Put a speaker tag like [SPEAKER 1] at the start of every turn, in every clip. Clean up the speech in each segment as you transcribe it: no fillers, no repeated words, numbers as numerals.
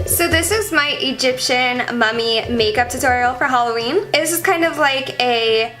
[SPEAKER 1] So this is my Egyptian mummy makeup tutorial for Halloween. This is kind of like a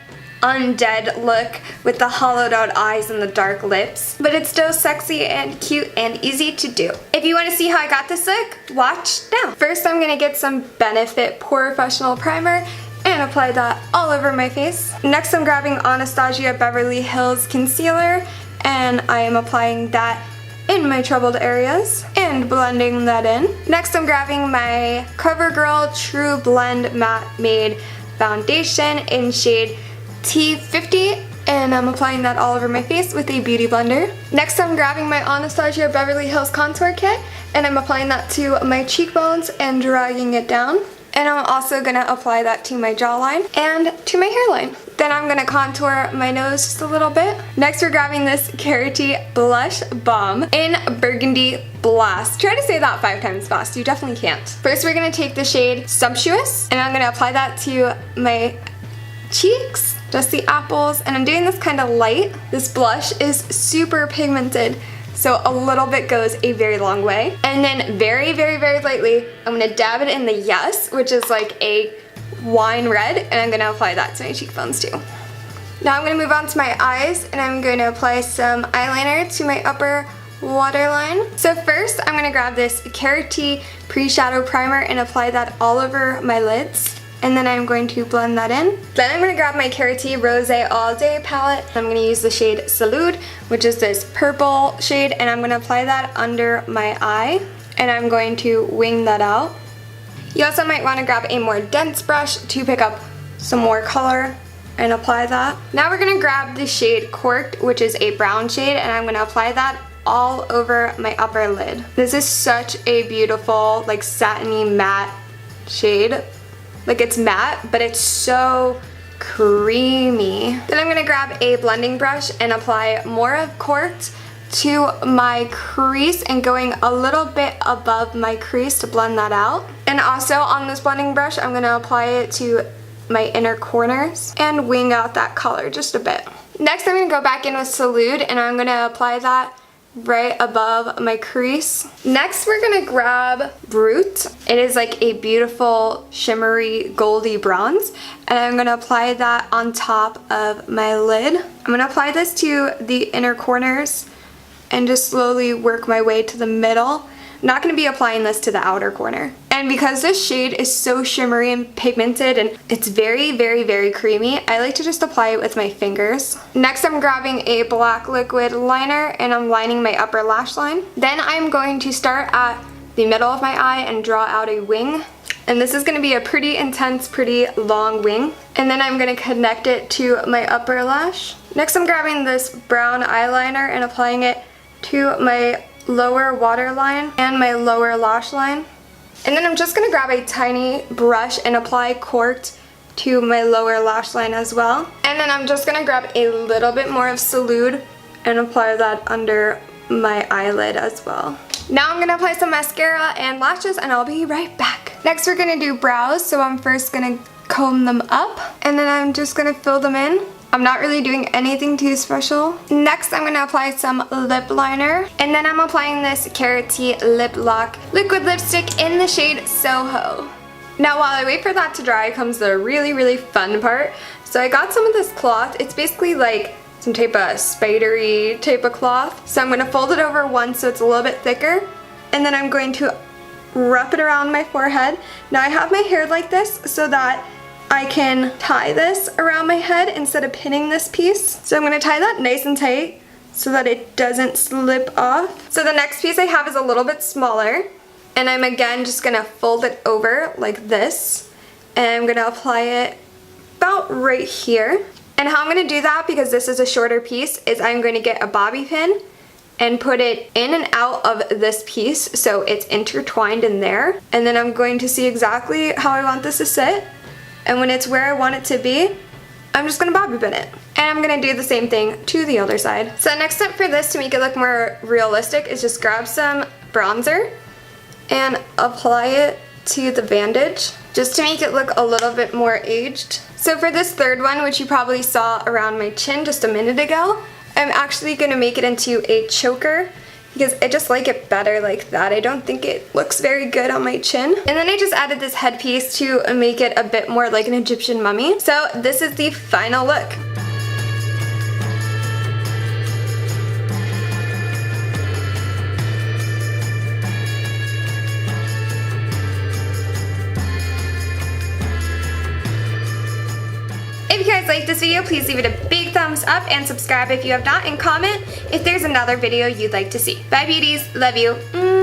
[SPEAKER 1] undead look with the hollowed out eyes and the dark lips, but it's still sexy and cute and easy to do. If you want to see how I got this look, watch now. First, I'm gonna get some Benefit Professional Primer and apply that all over my face. Next, I'm grabbing Anastasia Beverly Hills Concealer and I am applying that in my troubled areas and blending that in. Next, I'm grabbing my CoverGirl True Blend Matte Made Foundation in shade T50 and I'm applying that all over my face with a beauty blender. Next, I'm grabbing my Anastasia Beverly Hills Contour Kit and I'm applying that to my cheekbones and dragging it down. And I'm also gonna apply that to my jawline and to my hairline. Then I'm gonna contour my nose just a little bit. Next, we're grabbing this Carity Blush Balm in Burgundy Blast. Try to say that 5 times fast, you definitely can't. First, we're gonna take the shade Sumptuous and I'm gonna apply that to my cheeks, just the apples, and I'm doing this kind of light. This blush is super pigmented, so a little bit goes a very long way. And then very, very, very lightly, I'm gonna dab it in the Yes, which is like a wine red, and I'm gonna apply that to my cheekbones too. Now I'm gonna move on to my eyes, and I'm gonna apply some eyeliner to my upper waterline. So first, I'm gonna grab this Carity Pre-Shadow Primer and apply that all over my lids. And then I'm going to blend that in. Then I'm going to grab my Carity Rose All Day palette. I'm going to use the shade Salud, which is this purple shade, and I'm going to apply that under my eye. And I'm going to wing that out. You also might want to grab a more dense brush to pick up some more color and apply that. Now we're going to grab the shade Corked, which is a brown shade, and I'm going to apply that all over my upper lid. This is such a beautiful, like satiny matte shade. Like, it's matte, but it's so creamy. Then I'm gonna grab a blending brush and apply more of Corked to my crease and going a little bit above my crease to blend that out. And also on this blending brush, I'm gonna apply it to my inner corners and wing out that color just a bit. Next, I'm gonna go back in with Salud and I'm gonna apply that right above my crease. Next, we're gonna grab Brut. It is like a beautiful shimmery goldy bronze, and I'm gonna apply that on top of my lid. I'm gonna apply this to the inner corners and just slowly work my way to the middle. I'm not gonna be applying this to the outer corner. And because this shade is so shimmery and pigmented and it's very, very, very creamy, I like to just apply it with my fingers. Next, I'm grabbing a black liquid liner and I'm lining my upper lash line. Then I'm going to start at the middle of my eye and draw out a wing. And this is gonna be a pretty intense, pretty long wing. And then I'm gonna connect it to my upper lash. Next, I'm grabbing this brown eyeliner and applying it to my lower waterline and my lower lash line. And then I'm just gonna grab a tiny brush and apply Corked to my lower lash line as well. And then I'm just gonna grab a little bit more of Salud and apply that under my eyelid as well. Now I'm gonna apply some mascara and lashes and I'll be right back. Next, we're gonna do brows, so I'm first gonna comb them up and then I'm just gonna fill them in. I'm not really doing anything too special. Next, I'm gonna apply some lip liner, and then I'm applying this Carity Lip Lock liquid lipstick in the shade Soho. Now, while I wait for that to dry comes the really, really fun part. So I got some of this cloth. It's basically like some type of spidery type of cloth. So I'm gonna fold it over once so it's a little bit thicker, and then I'm going to wrap it around my forehead. Now I have my hair like this so that I can tie this around my head instead of pinning this piece. So I'm gonna tie that nice and tight so that it doesn't slip off. So the next piece I have is a little bit smaller, and I'm again just gonna fold it over like this, and I'm gonna apply it about right here. And how I'm gonna do that, because this is a shorter piece, is I'm gonna get a bobby pin and put it in and out of this piece so it's intertwined in there. And then I'm going to see exactly how I want this to sit. And when it's where I want it to be, I'm just gonna bobby pin it. And I'm gonna do the same thing to the other side. So the next step for this to make it look more realistic is just grab some bronzer and apply it to the bandage just to make it look a little bit more aged. So for this third one, which you probably saw around my chin just a minute ago, I'm actually gonna make it into a choker because I just like it better like that. I don't think it looks very good on my chin. And then I just added this headpiece to make it a bit more like an Egyptian mummy. So this is the final look. If you guys like this video, please leave it a big thumbs up and subscribe if you have not, and comment if there's another video you'd like to see. Bye beauties, love you.